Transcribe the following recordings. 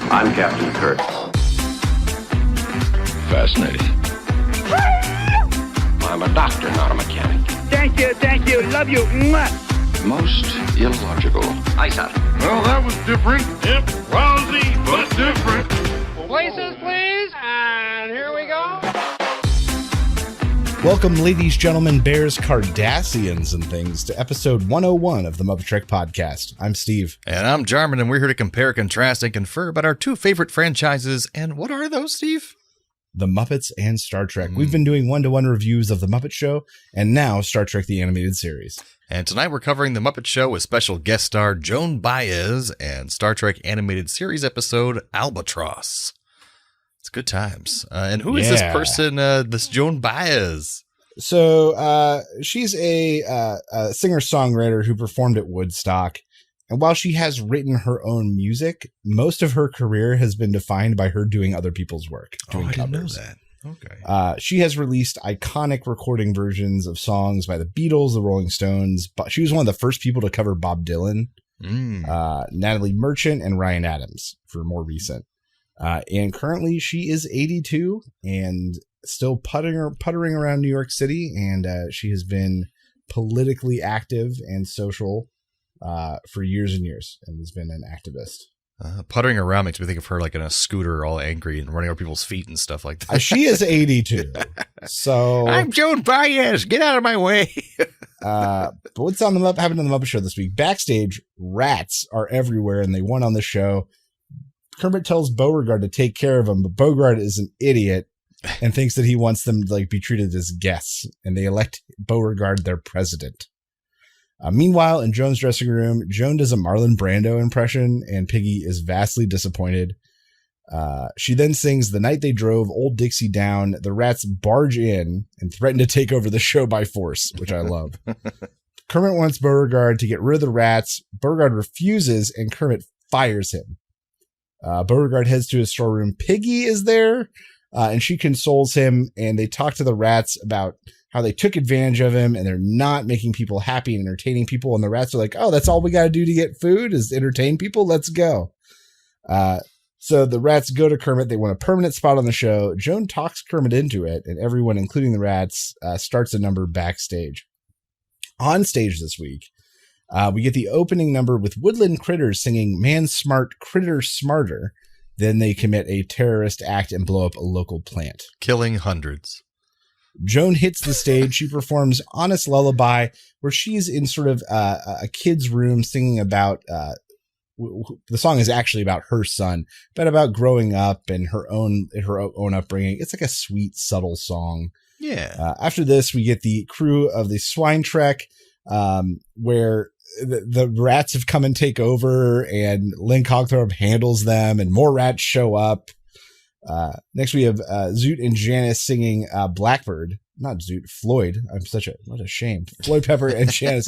I'm Captain Kirk. Fascinating. I'm a doctor, not a mechanic. Thank you, love you. Mwah. Most illogical. Aye, sir. Well, that was different. Yep, lousy, but different. Places, please, and here we go. Welcome, ladies, gentlemen, bears, Cardassians, and things, to episode 101 of the MuppeTrek Podcast. I'm Steve. And I'm Jarman, and we're here to compare, contrast, and confer about our two favorite franchises. And what are those, Steve? The Muppets and Star Trek. We've been doing one-to-one reviews of The Muppet Show, and now Star Trek the Animated Series. And tonight we're covering The Muppet Show with special guest star Joan Baez and Star Trek Animated Series episode Albatross. It's good times. And who is this person, this Joan Baez? So she's a singer-songwriter who performed at Woodstock. And while she has written her own music, most of her career has been defined by her doing other people's work. Doing covers. Didn't know that. Okay. She has released iconic recording versions of songs by the Beatles, the Rolling Stones. But she was one of the first people to cover Bob Dylan, Natalie Merchant, and Ryan Adams for more recent. And currently she is 82 and still puttering around New York City. And she has been politically active and social for years and years, and has been an activist. Puttering around makes me think of her like in a scooter, all angry and running over people's feet and stuff like that. She is 82. So I'm Joan Baez. Get out of my way. But what's happened on the Muppet Show this week? Backstage, rats are everywhere, and they won on the show. Kermit tells Beauregard to take care of them, but Beauregard is an idiot and thinks that he wants them to like be treated as guests, and they elect Beauregard their president. Meanwhile, in Joan's dressing room, Joan does a Marlon Brando impression, and Piggy is vastly disappointed. She then sings "The Night They Drove Old Dixie Down." The rats barge in and threaten to take over the show by force, which I love. Kermit wants Beauregard to get rid of the rats. Beauregard refuses, and Kermit fires him. Beauregard heads to his storeroom. Piggy is there, and she consoles him, and they talk to the rats about how they took advantage of him and they're not making people happy and entertaining people. And the rats are like, oh, that's all we got to do to get food is entertain people. Let's go. So the rats go to Kermit. They want a permanent spot on the show. Joan talks Kermit into it, and everyone, including the rats, starts a number backstage. On stage this week, we get the opening number with woodland critters singing "Man Smart, Critter Smarter." Then they commit a terrorist act and blow up a local plant, killing hundreds. Joan hits the stage. She performs Honest Lullaby, where she's in sort of a kid's room singing about, the song is actually about her son, but about growing up and her own upbringing. It's like a sweet, subtle song. Yeah. After this, we get the crew of the Swine Trek, where the rats have come and take over, and Lynn Cogthorpe handles them, and more rats show up. Next we have Zoot and Janice singing Blackbird. Not Zoot, Floyd. What a shame. Floyd Pepper and Janice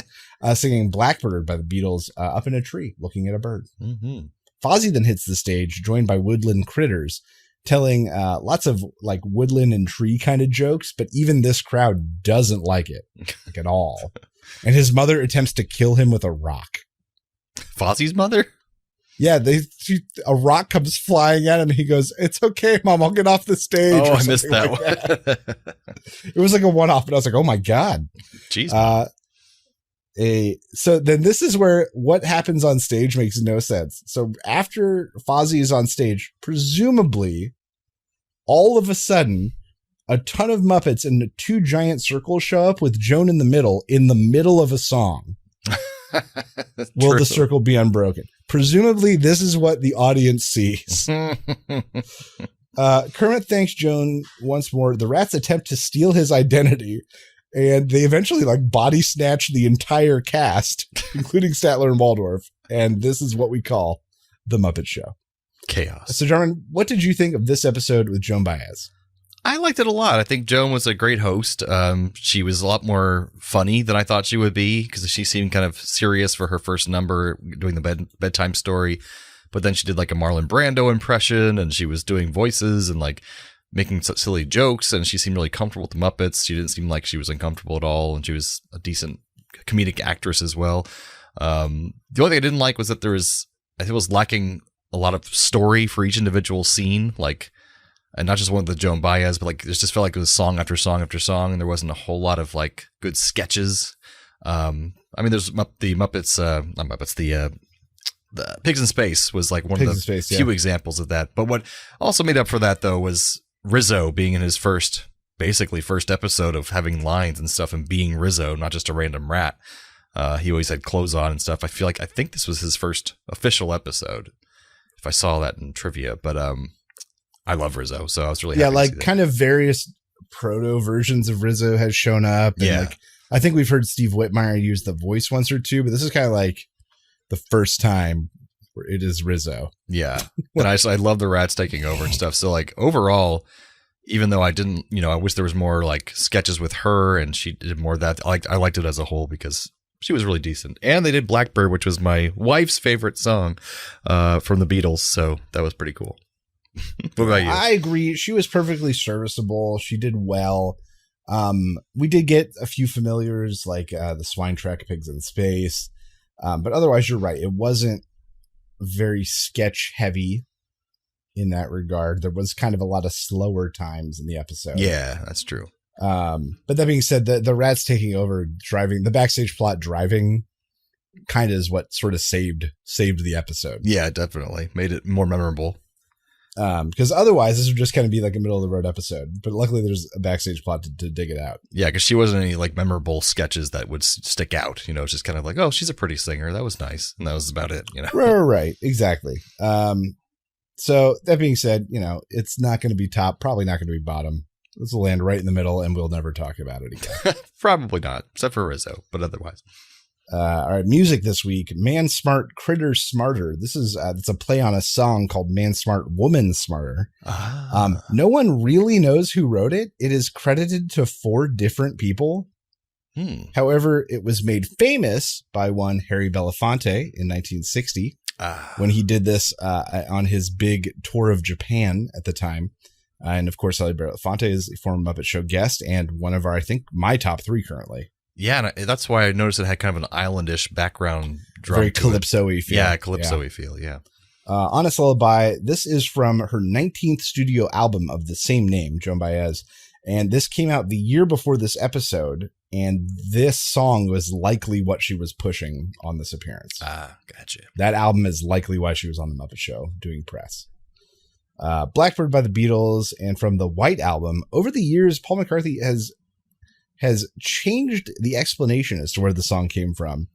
singing Blackbird by the Beatles up in a tree looking at a bird. Mm-hmm. Fozzie then hits the stage, joined by woodland critters, telling lots of like woodland and tree kind of jokes, but even this crowd doesn't like it like at all. And his mother attempts to kill him with a rock. Fozzie's mother? Yeah, a rock comes flying at him, and he goes, "It's okay, Mom, I'll get off the stage." Oh, I missed that one. It was like a one-off, but I was like, "Oh my god!" Jeez. So then this is where what happens on stage makes no sense. So after Fozzie is on stage, presumably, all of a sudden, a ton of Muppets in two giant circles show up with Joan in the middle of a song. Will the circle be unbroken? Presumably, this is what the audience sees. Kermit thanks Joan once more. The rats attempt to steal his identity, and they eventually body snatch the entire cast, including Statler and Waldorf. And this is what we call the Muppet Show. Chaos. So, Jarman, what did you think of this episode with Joan Baez? I liked it a lot. I think Joan was a great host. She was a lot more funny than I thought she would be, because she seemed kind of serious for her first number, doing the bedtime story. But then she did like a Marlon Brando impression, and she was doing voices and like making such silly jokes, and she seemed really comfortable with the Muppets. She didn't seem like she was uncomfortable at all, and she was a decent comedic actress as well. The only thing I didn't like was that it was lacking a lot of story for each individual scene, like, and not just one of the Joan Baez, but like it just felt like it was song after song after song, and there wasn't a whole lot of like good sketches. I mean, there's the Muppets, not Muppets, the Pigs in Space was like one of the few examples of that. But what also made up for that though was Rizzo being in his first episode of having lines and stuff and being Rizzo, not just a random rat. He always had clothes on and stuff. I think this was his first official episode, if I saw that in trivia. But I love Rizzo, so I was really happy to see that. Kind of various proto versions of Rizzo has shown up. And like, I think we've heard Steve Whitmire use the voice once or two, but this is kind of like the first time where it is Rizzo. Yeah, and I love the rats taking over and stuff. So like overall, even though I didn't, I wish there was more like sketches with her and she did more of that. I liked it as a whole because she was really decent. And they did Blackbird, which was my wife's favorite song from the Beatles. So that was pretty cool. What about you? I agree. She was perfectly serviceable. She did well. We did get a few familiars like the Swine Trek, Pigs in Space. But otherwise, you're right. It wasn't very sketch heavy in that regard. There was kind of a lot of slower times in the episode. Yeah, that's true. But that being said, the rats taking over, driving the backstage plot, driving kind of is what sort of saved the episode. Yeah, definitely made it more memorable. Because otherwise this would just kind of be like a middle of the road episode. But luckily there's a backstage plot to dig it out. Yeah, because she wasn't any like memorable sketches that would stick out. It's just kind of like, oh, she's a pretty singer. That was nice. And that was about it. Right. Exactly. So that being said, it's not going to be top, probably not going to be bottom. This will land right in the middle and we'll never talk about it again. Probably not, except for Rizzo, but otherwise. All right, music this week. Man Smart, Critter Smarter. This is it's a play on a song called Man Smart, Woman Smarter. No one really knows who wrote it. It is credited to 4 different people. However, it was made famous by one Harry Belafonte in 1960 when he did this on his big tour of Japan at the time. And of course, Harry Belafonte is a former Muppet Show guest and one of my top 3 currently. Yeah, and that's why I noticed it had kind of an islandish background drum. Very calypso-y feel. Yeah, calypso-y feel, yeah. Honest Lullaby, this is from her 19th studio album of the same name, Joan Baez. And this came out the year before this episode. And this song was likely what she was pushing on this appearance. Gotcha. That album is likely why she was on the Muppet Show doing press. Blackbird by the Beatles, and from the White Album. Over the years, Paul McCartney has changed the explanation as to where the song came from.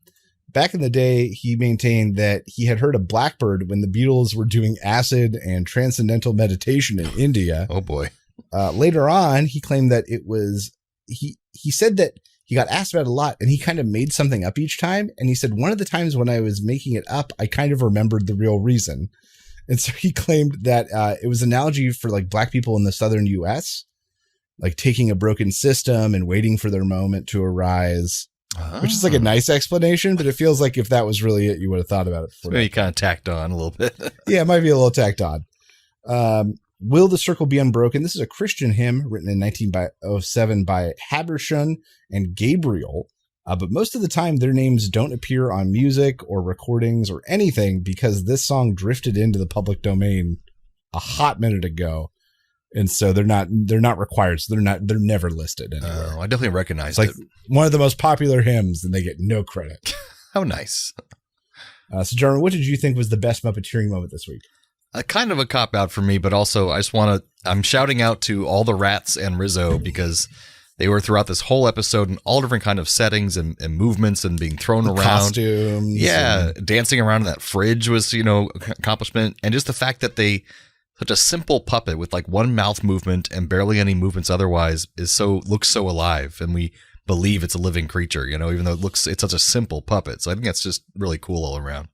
Back in the day, he maintained that he had heard of Blackbird when the Beatles were doing acid and transcendental meditation in India. Oh boy. Later on, he claimed that it was, he said that he got asked about it a lot and he kind of made something up each time. And he said, one of the times when I was making it up, I kind of remembered the real reason. And so he claimed that it was an analogy for like black people in the southern US, like taking a broken system and waiting for their moment to arise, which is like a nice explanation, but it feels like if that was really it, you would have thought about it before. Maybe kind of tacked on a little bit. Yeah, it might be a little tacked on. Will the Circle Be Unbroken? This is a Christian hymn written in 1907 by Habershon and Gabriel. But most of the time their names don't appear on music or recordings or anything because this song drifted into the public domain a hot minute ago. And so they're not required. So they're never listed anywhere. Oh, I definitely recognize it. It's like one of the most popular hymns and they get no credit. How nice. So Jeremy, what did you think was the best Muppeteering moment this week? Kind of a cop out for me, but also I'm shouting out to all the rats and Rizzo because they were throughout this whole episode in all different kind of settings and movements and being thrown around. Costumes. Yeah. Dancing around in that fridge was, accomplishment. And just the fact that such a simple puppet with like one mouth movement and barely any movements otherwise looks so alive. And we believe it's a living creature, even though it's such a simple puppet. So I think that's just really cool all around.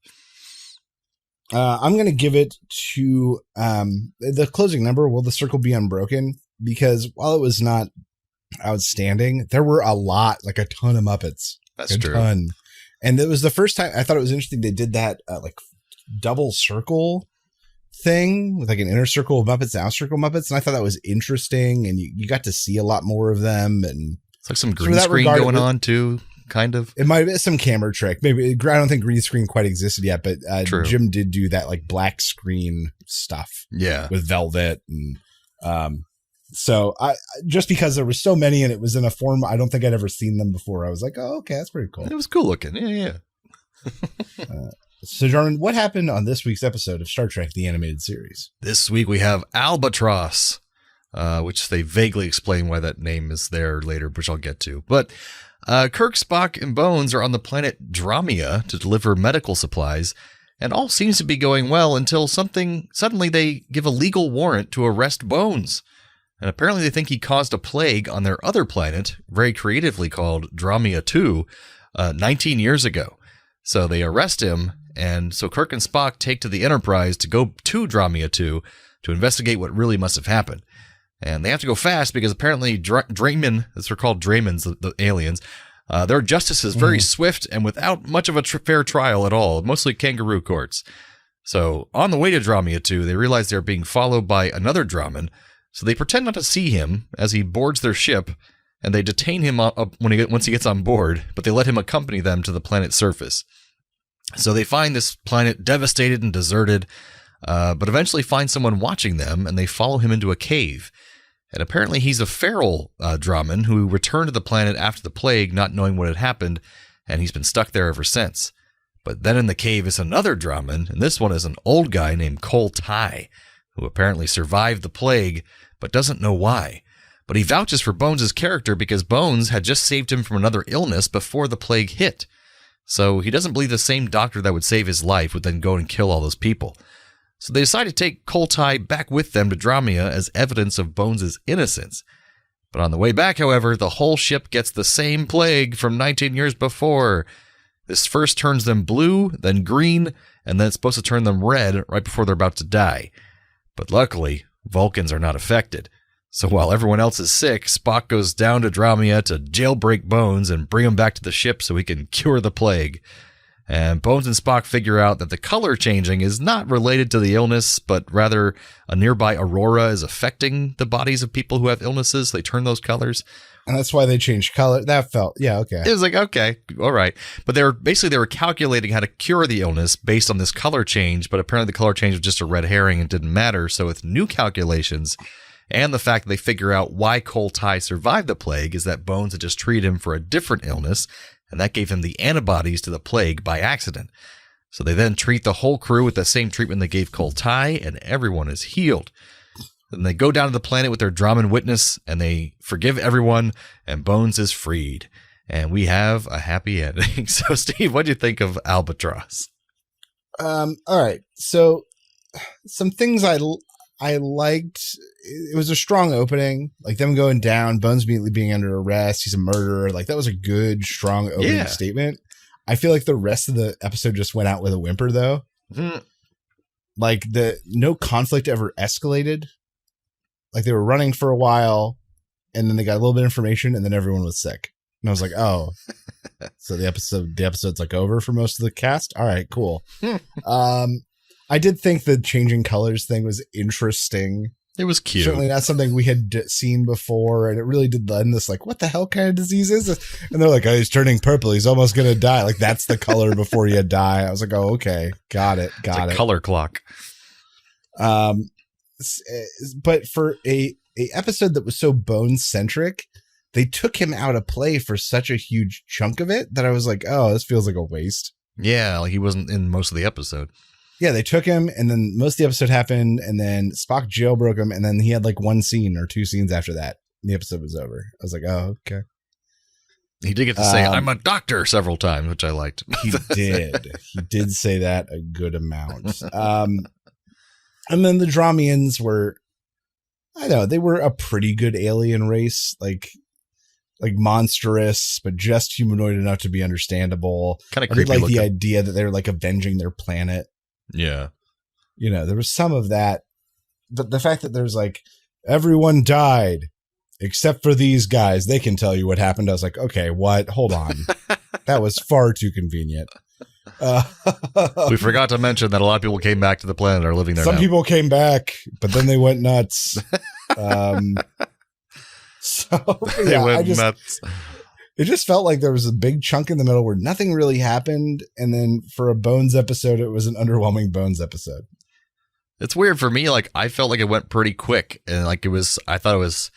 I'm going to give it to the closing number, Will the Circle Be Unbroken? Because while it was not outstanding, there were a ton of Muppets. That's true. Ton. And it was the first time I thought it was interesting they did that like double circle thing with like an inner circle of Muppets and outer circle of Muppets. And I thought that was interesting. And you got to see a lot more of them. And it's like some green screen going on too. kind of. It might have been some camera trick. Maybe, I don't think green screen quite existed yet, but True. Jim did do that like black screen stuff. Yeah. With velvet. And so I just because there were so many and it was in a form, I don't think I'd ever seen them before. I was like, oh, okay, that's pretty cool. It was cool looking. Yeah. So, Jarman, what happened on this week's episode of Star Trek, the animated series? This week we have Albatross, which they vaguely explain why that name is there later, which I'll get to. But Kirk, Spock, and Bones are on the planet Dramia to deliver medical supplies, and all seems to be going well until suddenly they give a legal warrant to arrest Bones. And apparently they think he caused a plague on their other planet, very creatively called Dramia 2, 19 years ago. So they arrest him, and so Kirk and Spock take to the Enterprise to go to Dramia 2 to investigate what really must have happened. And they have to go fast because apparently Drayman, as they're called Draymans, the aliens, their justice is very swift and without much of a fair trial at all, mostly kangaroo courts. So on the way to Dramia 2, they realize they're being followed by another Draman, so they pretend not to see him as he boards their ship, and they detain him once he gets on board, but they let him accompany them to the planet's surface. So they find this planet devastated and deserted, but eventually find someone watching them, and they follow him into a cave. And apparently he's a feral Draman who returned to the planet after the plague, not knowing what had happened, and he's been stuck there ever since. But then in the cave is another Draman, and this one is an old guy named Kol Tai, who apparently survived the plague, but doesn't know why. But he vouches for Bones' character because Bones had just saved him from another illness before the plague hit. So he doesn't believe the same doctor that would save his life would then go and kill all those people. So they decide to take Kol Tai back with them to Dramia as evidence of Bones' innocence. But on the way back, however, the whole ship gets the same plague from 19 years before. This first turns them blue, then green, and then it's supposed to turn them red right before they're about to die. But luckily, Vulcans are not affected. So while everyone else is sick, Spock goes down to Dramia to jailbreak Bones and bring him back to the ship so he can cure the plague. And Bones and Spock figure out that the color changing is not related to the illness, but rather a nearby aurora is affecting the bodies of people who have illnesses. They turn those colors. And that's why they changed color. That felt, yeah, okay. It was like, okay, all right. But they were calculating how to cure the illness based on this color change, but apparently the color change was just a red herring and didn't matter. So with new calculations and the fact that they figure out why Kol Tai survived the plague is that Bones had just treated him for a different illness, and that gave him the antibodies to the plague by accident. So they then treat the whole crew with the same treatment they gave Kol Tai, and everyone is healed. Then they go down to the planet with their Draman witness, and they forgive everyone, and Bones is freed. And we have a happy ending. So, Steve, what do you think of Albatross? All right. So, some things I liked. It was a strong opening, like them going down, Bones immediately being under arrest. He's a murderer. Like that was a good, strong opening statement. I feel like the rest of the episode just went out with a whimper, though. Mm-hmm. Like no conflict ever escalated. Like they were running for a while, and then they got a little bit of information, and then everyone was sick. And I was like, oh, so the episode's like over for most of the cast. All right, cool. I did think the changing colors thing was interesting. It was cute. Certainly not something we had seen before, and it really did lend this, like, what the hell kind of disease is this? And they're like, oh, he's turning purple. He's almost going to die. Like, that's the color before you die. I was like, oh, okay. Got it. It's a color clock. But for a episode that was so Bones-centric, they took him out of play for such a huge chunk of it that I was like, oh, this feels like a waste. Yeah, like he wasn't in most of the episode. Yeah, they took him, and then most of the episode happened, and then Spock jailbroke him, and then he had like one scene or two scenes after that. The episode was over. I was like, oh, okay. He did get to say, I'm a doctor several times, which I liked. He did. He did say that a good amount. And then the Dramians were, I don't know, they were a pretty good alien race, like monstrous, but just humanoid enough to be understandable. Kind of creepy. I did like the idea that they were like avenging their planet. Yeah. You know, there was some of that, but the fact that there's like, everyone died except for these guys, they can tell you what happened. I was like, okay, what? Hold on. That was far too convenient. We forgot to mention that a lot of people came back to the planet and are living there now. Some people came back, but then they went nuts. They went nuts. It just felt like there was a big chunk in the middle where nothing really happened. And then for a Bones episode, it was an underwhelming Bones episode. It's weird for me. Like, I felt like it went pretty quick. And like, I thought it was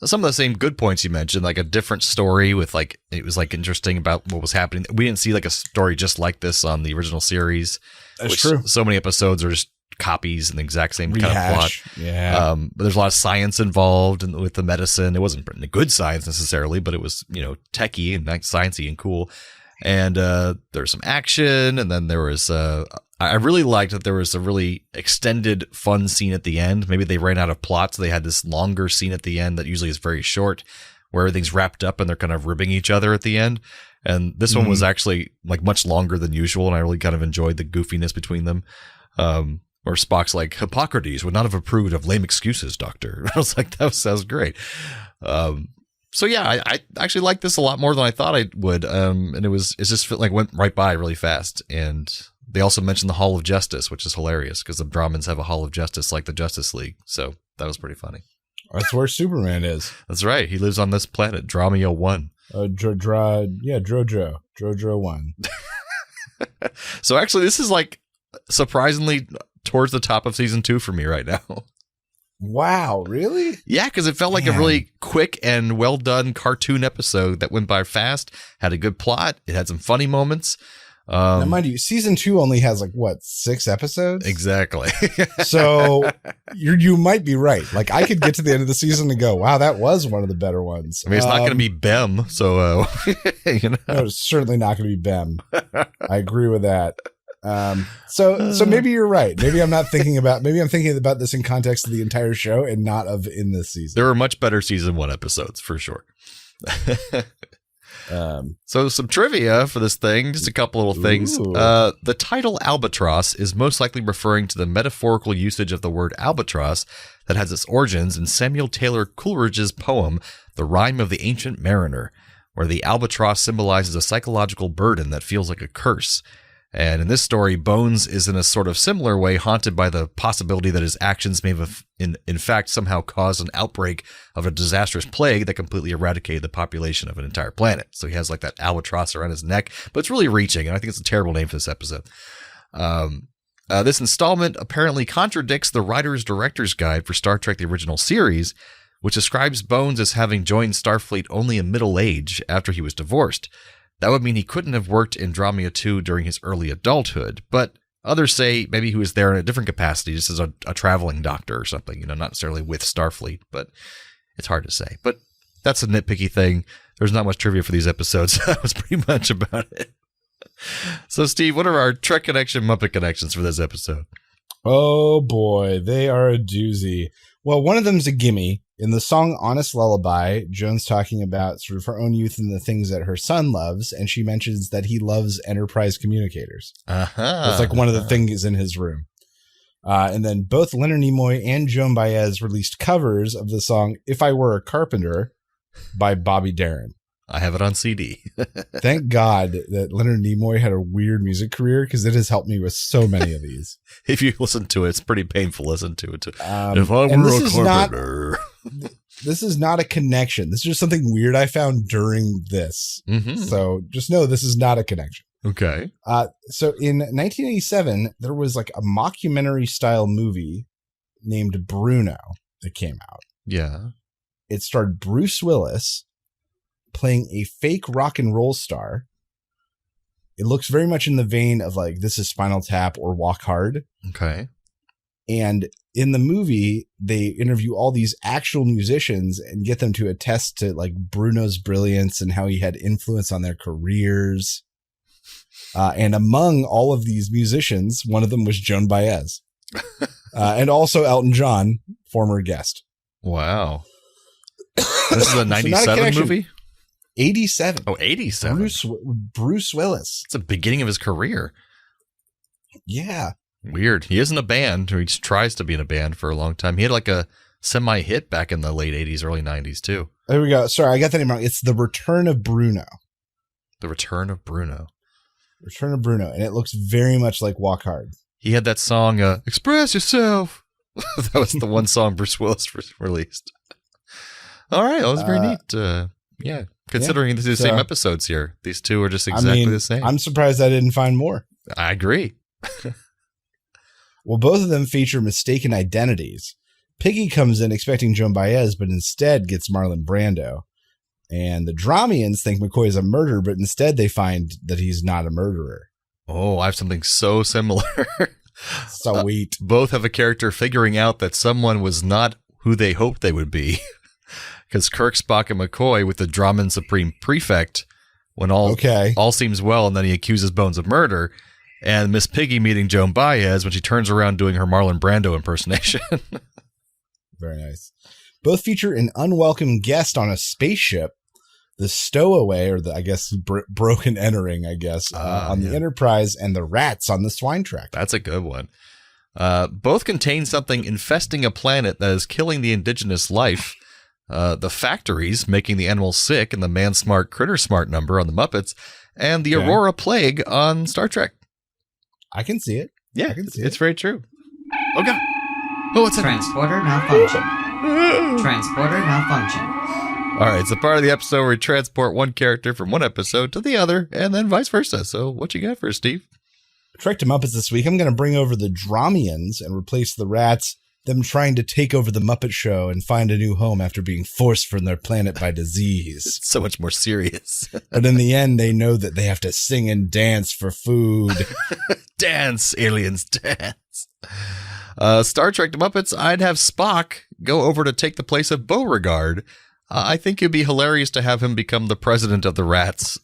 some of the same good points you mentioned, like a different story with like, it was like interesting about what was happening. We didn't see like a story just like this on the original series. That's true. So many episodes are just copies and the exact same kind of plot. Yeah. But there's a lot of science involved with the medicine. It wasn't good science necessarily, but it was, techie and like sciencey and cool. And there's some action. And then there was, I really liked that there was a really extended fun scene at the end. Maybe they ran out of plot, so they had this longer scene at the end that usually is very short, where everything's wrapped up and they're kind of ribbing each other at the end. And this one was actually like much longer than usual. And I really kind of enjoyed the goofiness between them. Or Spock's like, Hippocrates would not have approved of lame excuses, doctor. I was like, that sounds great. So yeah, I actually liked this a lot more than I thought I would. And it just went right by really fast. And they also mentioned the Hall of Justice, which is hilarious because the Brahmins have a Hall of Justice like the Justice League. So that was pretty funny. That's where Superman is. That's right. He lives on this planet, Dramia 1. Drojo 1. So actually, this is like surprisingly towards the top of season 2 for me right now. Wow, really? Yeah, because it felt like a really quick and well done cartoon episode that went by fast, had a good plot, it had some funny moments. Now, mind you, season 2 only has 6 episodes? Exactly. So you might be right. Like, I could get to the end of the season and go, wow, that was one of the better ones. I mean, it's not going to be Bem, so No, it's certainly not going to be Bem. I agree with that. So maybe you're right. Maybe I'm thinking about this in context of the entire show and not of in this season. There were much better season 1 episodes for sure. So some trivia for this thing, just a couple little things. The title Albatross is most likely referring to the metaphorical usage of the word albatross that has its origins in Samuel Taylor Coleridge's poem, The Rime of the Ancient Mariner, where the albatross symbolizes a psychological burden that feels like a curse. And in this story, Bones is in a sort of similar way haunted by the possibility that his actions may have in fact somehow caused an outbreak of a disastrous plague that completely eradicated the population of an entire planet. So he has like that albatross around his neck, but it's really reaching, and I think it's a terrible name for this episode. This installment apparently contradicts the writer's director's guide for Star Trek: The Original Series, which describes Bones as having joined Starfleet only in middle age after he was divorced. That would mean he couldn't have worked in Dramia 2 during his early adulthood, but others say maybe he was there in a different capacity, just as a traveling doctor or something, not necessarily with Starfleet, but it's hard to say. But that's a nitpicky thing. There's not much trivia for these episodes. That was pretty much about it. So, Steve, what are our Trek Connection, Muppet Connections for this episode? Oh, boy. They are a doozy. Well, one of them's a gimme. In the song Honest Lullaby, Joan's talking about sort of her own youth and the things that her son loves, and she mentions that he loves Enterprise communicators. That's like one of the things in his room. And then both Leonard Nimoy and Joan Baez released covers of the song If I Were a Carpenter by Bobby Darin. I have it on CD. Thank God that Leonard Nimoy had a weird music career, because it has helped me with so many of these. If you listen to it, it's pretty painful to listen to it. If I were a carpenter. This is not a connection. This is just something weird I found during this. Mm-hmm. So just know this is not a connection. Okay. So in 1987, there was like a mockumentary style movie named Bruno that came out. Yeah. It starred Bruce Willis playing a fake rock and roll star. It looks very much in the vein of like This Is Spinal Tap or Walk Hard. Okay. And in the movie, they interview all these actual musicians and get them to attest to like Bruno's brilliance and how he had influence on their careers. And among all of these musicians, one of them was Joan Baez. And also Elton John, former guest. Wow. This is a 97 movie? 87. Oh, 87. Bruce Willis. It's the beginning of his career. Yeah. Weird. He is in a band, or he tries to be in a band for a long time. He had like a semi-hit back in the late 80s, early 90s too. There we go. Sorry, I got that name wrong. It's The Return of Bruno. The Return of Bruno. Return of Bruno. And it looks very much like Walk Hard. He had that song, Express Yourself. That was the one song Bruce Willis released. All right. That was very neat. Yeah. considering the same episodes here. These two are just exactly the same. I'm surprised I didn't find more. I agree. Well, both of them feature mistaken identities. Piggy comes in expecting Joan Baez, but instead gets Marlon Brando. And the Dromians think McCoy is a murderer, but instead they find that he's not a murderer. Oh, I have something so similar. Sweet. Both have a character figuring out that someone was not who they hoped they would be. Because Kirk, Spock, and McCoy with the Droman Supreme Prefect when all seems well, and then he accuses Bones of murder. And Miss Piggy meeting Joan Baez when she turns around doing her Marlon Brando impersonation. Very nice. Both feature an unwelcome guest on a spaceship, the stowaway, or the, I guess, broken entering, I guess, on the Enterprise, and the rats on the swine track. That's a good one. Both contain something infesting a planet that is killing the indigenous life. The factories making the animals sick in the Man Smart, Critter Smart number on the Muppets, and the Aurora Plague on Star Trek. I can see it. Yeah, it's very true. Oh, God. Oh, what's that? Transporter malfunction. Transporter malfunction. All right, it's a part of the episode where we transport one character from one episode to the other, and then vice versa. So what you got for us, Steve? Trek to Muppets this week. I'm going to bring over the Dromians and replace the rats, them trying to take over the Muppet Show and find a new home after being forced from their planet by disease. It's so much more serious. But in the end, they know that they have to sing and dance for food. Dance, aliens, dance. Star Trek to Muppets, I'd have Spock go over to take the place of Beauregard. I think it'd be hilarious to have him become the president of the rats.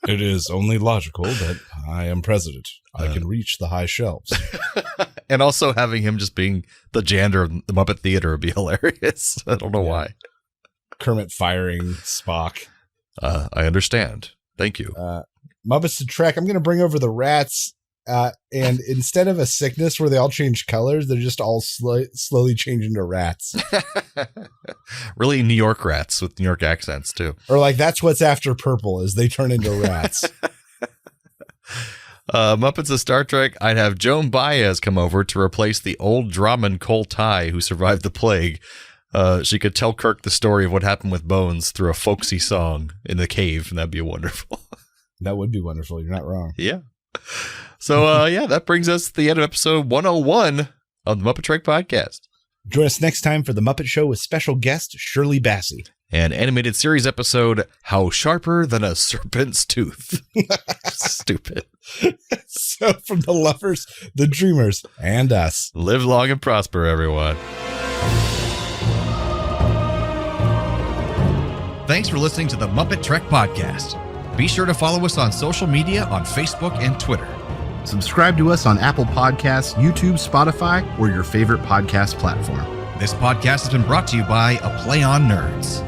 It is only logical that I am president. I can reach the high shelves. And also having him just being the janitor of the Muppet Theater would be hilarious. I don't know why. Kermit firing Spock. I understand. Thank you. Muppets to Trek, I'm going to bring over the rats. And instead of a sickness where they all change colors, they're just all slowly changing to rats. Really New York rats with New York accents, too. Or like that's what's after purple is they turn into rats. Muppets of Star Trek, I'd have Joan Baez come over to replace the old Draman Cole Ty who survived the plague. She could tell Kirk the story of what happened with Bones through a folksy song in the cave, and that'd be wonderful. That would be wonderful. You're not wrong. Yeah. So, that brings us to the end of episode 101 of the MuppeTrek Podcast. Join us next time for the Muppet Show with special guest Shirley Bassey. An animated series episode, How Sharper Than a Serpent's Tooth. Stupid. So from the lovers, the dreamers, and us. Live long and prosper, everyone. Thanks for listening to the MuppeTrek Podcast. Be sure to follow us on social media on Facebook and Twitter. Subscribe to us on Apple Podcasts, YouTube, Spotify, or your favorite podcast platform. This podcast has been brought to you by A Play on Nerds.